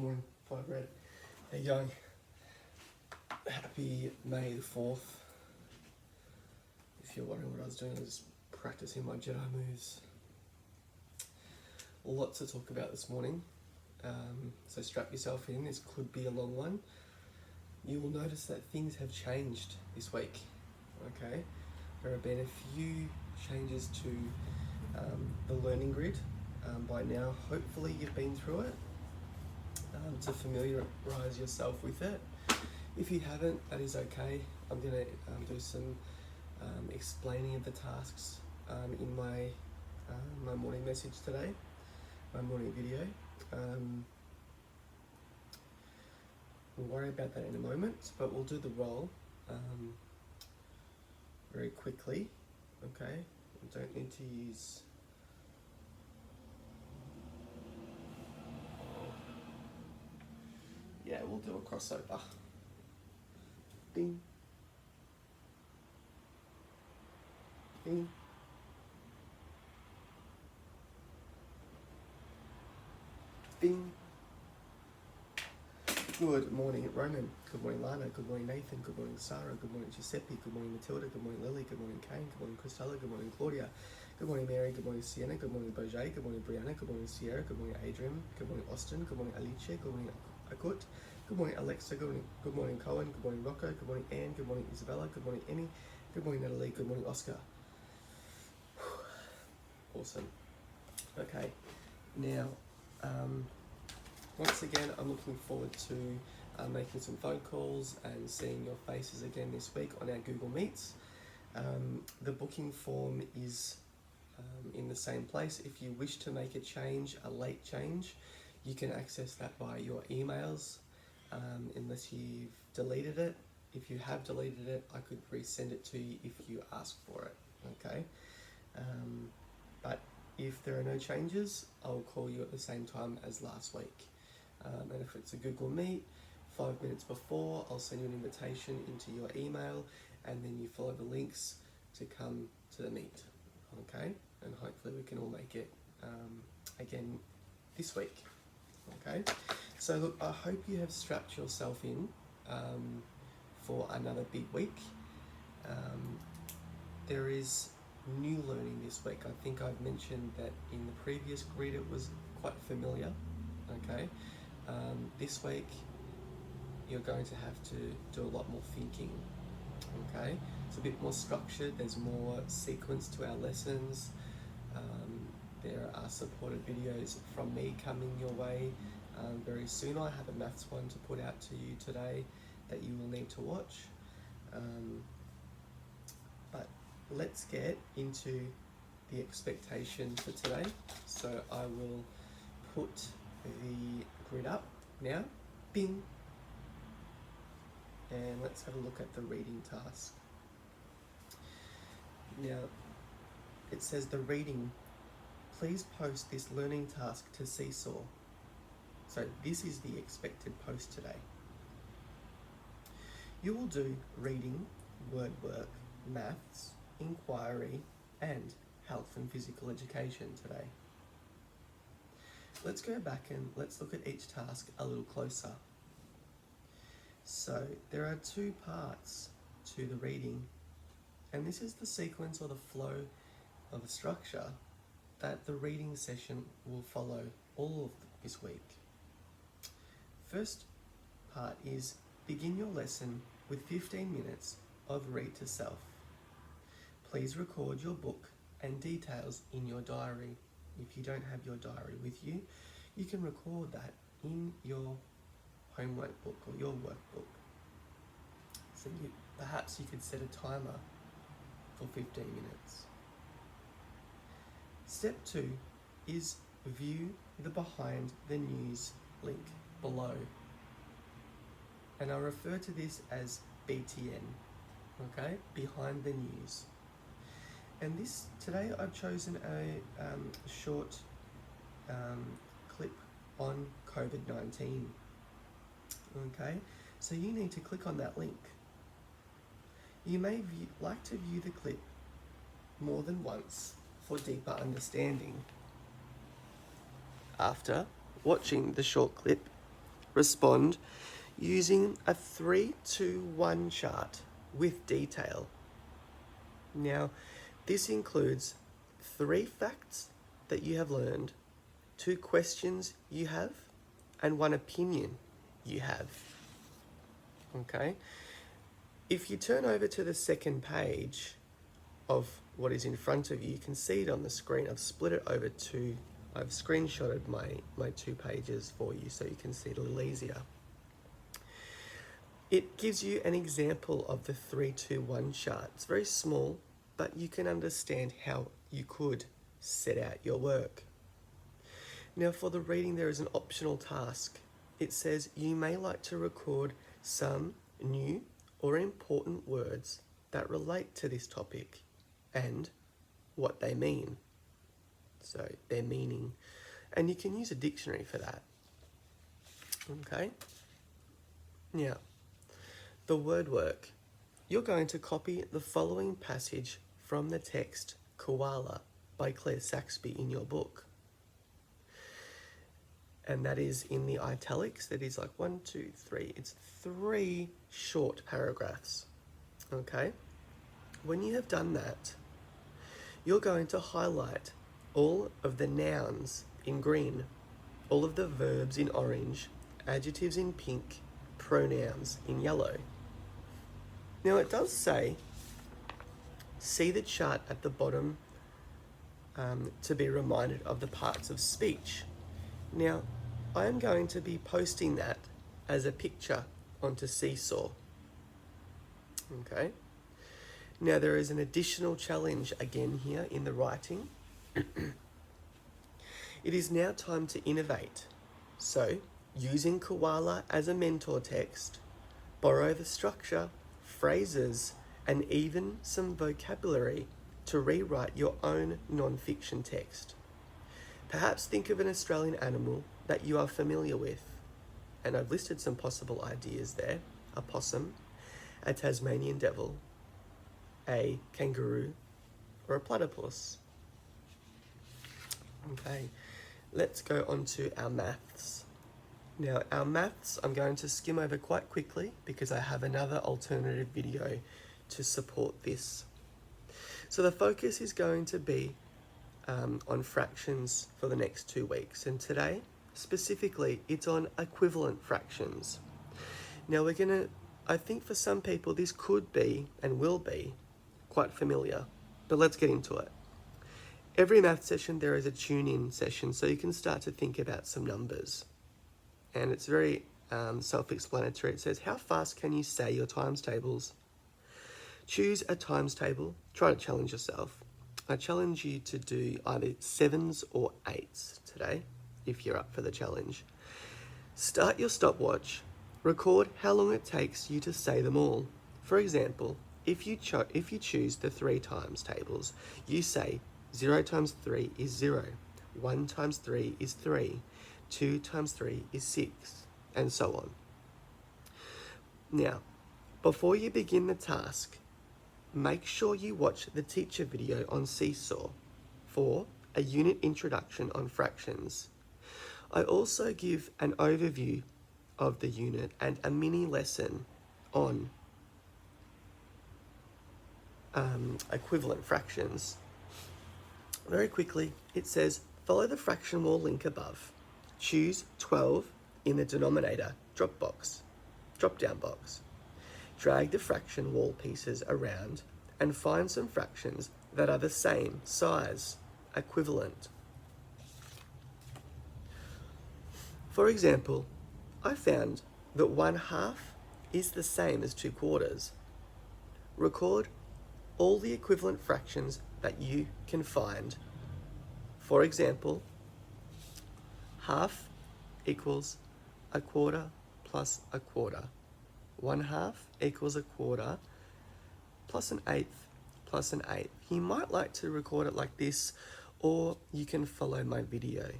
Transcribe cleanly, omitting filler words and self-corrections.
Morning, Five Red. How you going? Happy May the 4th. If you're wondering what I was doing, I was just practicing my Jedi moves. Lots to talk about this morning. So strap yourself in, this could be a long one. You will notice that things have changed this week. Okay? There have been a few changes to the learning grid. By now, hopefully you've been through it. To familiarise yourself with it. If you haven't, that is okay. I'm going to do some explaining of the tasks in my my morning message today, my morning video. We'll worry about that in a moment, but we'll do the role very quickly. Okay, we don't need to use. Yeah, we'll do a crossover. Ding. Ding. Ding. Good morning, Roman. Good morning, Lana. Good morning, Nathan. Good morning, Sarah. Good morning, Giuseppe. Good morning, Matilda. Good morning, Lily. Good morning, Kane. Good morning, Christella. Good morning, Claudia. Good morning, Mary. Good morning, Sienna. Good morning, Bojet. Good morning, Brianna. Good morning, Sierra. Good morning, Adrian. Good morning, Austin. Good morning, Alicia. Good morning, Akut. Good morning, Alexa. Good morning, Cohen. Good morning, Rocco. Good morning, Anne. Good morning, Isabella. Good morning, Emmy. Good morning, Natalie. Good morning, Oscar. Awesome. Okay. Now, once again, I'm looking forward to making some phone calls and seeing your faces again this week on our Google Meets. The booking form is in the same place. If you wish to make a change, a late change, you can access that via your emails, unless you've deleted it. If you have deleted it, I could resend it to you if you ask for it, okay? But if there are no changes, I'll call you at the same time as last week. And if it's a Google Meet, 5 minutes before, I'll send you an invitation into your email, and then you follow the links to come to the meet, okay? And hopefully we can all make it again this week, okay? So look, I hope you have strapped yourself in for another big week. There is new learning this week. I think I've mentioned that in the previous grid it was quite familiar, okay? This week you're going to have to do a lot more thinking, okay? It's a bit more structured, there's more sequence to our lessons. There are supported videos from me coming your way very soon. I have a maths one to put out to you today that you will need to watch. But let's get into the expectation for today. So I will put the grid up now. Bing. And let's have a look at the reading task. Now, it says the reading. Please post this learning task to Seesaw. So this is the expected post today. You will do reading, word work, maths, inquiry, and health and physical education today. Let's go back and let's look at each task a little closer. So there are two parts to the reading, and this is the sequence or the flow of the structure that the reading session will follow all of this week. First part is begin your lesson with 15 minutes of read to self. Please record your book and details in your diary. If you don't have your diary with you, you can record that in your homework book or your workbook. So perhaps you could set a timer for 15 minutes. Step 2 is view the behind the news link below. And I refer to this as BTN, okay? Behind the news. And today I've chosen a short clip on COVID-19, okay? So you need to click on that link. You may like to view the clip more than once for deeper understanding. After watching the short clip, respond using a 3-2-1 chart with detail. Now, this includes 3 facts that you have learned, 2 questions you have, and 1 opinion you have. Okay? If you turn over to the second page of what is in front of you, you can see it on the screen. I've split it over 2. I've screenshotted my 2 pages for you so you can see it a little easier. It gives you an example of the 3-2-1 chart. It's very small, but you can understand how you could set out your work. Now for the reading, there is an optional task. It says you may like to record some new or important words that relate to this topic and what they mean. So their meaning. And you can use a dictionary for that. Okay? Now, the word work. You're going to copy the following passage from the text Koala by Claire Saxby in your book. And that is in the italics. That is like 1, 2, 3. It's 3 short paragraphs. Okay? When you have done that, you're going to highlight all of the nouns in green, all of the verbs in orange, adjectives in pink, pronouns in yellow. Now it does say, see the chart at the bottom to be reminded of the parts of speech. Now, I am going to be posting that as a picture onto Seesaw. Okay? Now there is an additional challenge again here in the writing. It is now time to innovate. So, using Koala as a mentor text, borrow the structure, phrases, and even some vocabulary to rewrite your own non-fiction text. Perhaps think of an Australian animal that you are familiar with. And I've listed some possible ideas there. A possum, a Tasmanian devil, a kangaroo, or a platypus. Okay, let's go on to our maths. Now, our maths I'm going to skim over quite quickly because I have another alternative video to support this. So the focus is going to be on fractions for the next 2 weeks. And today, specifically, it's on equivalent fractions. Now I think for some people this could be and will be quite familiar, but let's get into it. Every math session there is a tune-in session so you can start to think about some numbers. And it's very self-explanatory. It says, how fast can you say your times tables? Choose a times table. Try to challenge yourself. I challenge you to do either 7s or 8s today, if you're up for the challenge. Start your stopwatch. Record how long it takes you to say them all. For example, if you choose the 3 times tables, you say 0 times 3 is 0, 1 times 3 is 3, 2 times 3 is 6, and so on. Now, before you begin the task, make sure you watch the teacher video on Seesaw for a unit introduction on fractions. I also give an overview of the unit and a mini lesson on equivalent fractions. Very quickly, it says, follow the fraction wall link above. Choose 12 in the denominator drop-down box. Drag the fraction wall pieces around and find some fractions that are the same size, equivalent. For example, I found that 1/2 is the same as 2/4. Record all the equivalent fractions that you can find. For example, 1/2 equals 1/4 plus 1/4. 1/2 equals 1/4 plus 1/8 plus 1/8. You might like to record it like this, or you can follow my video.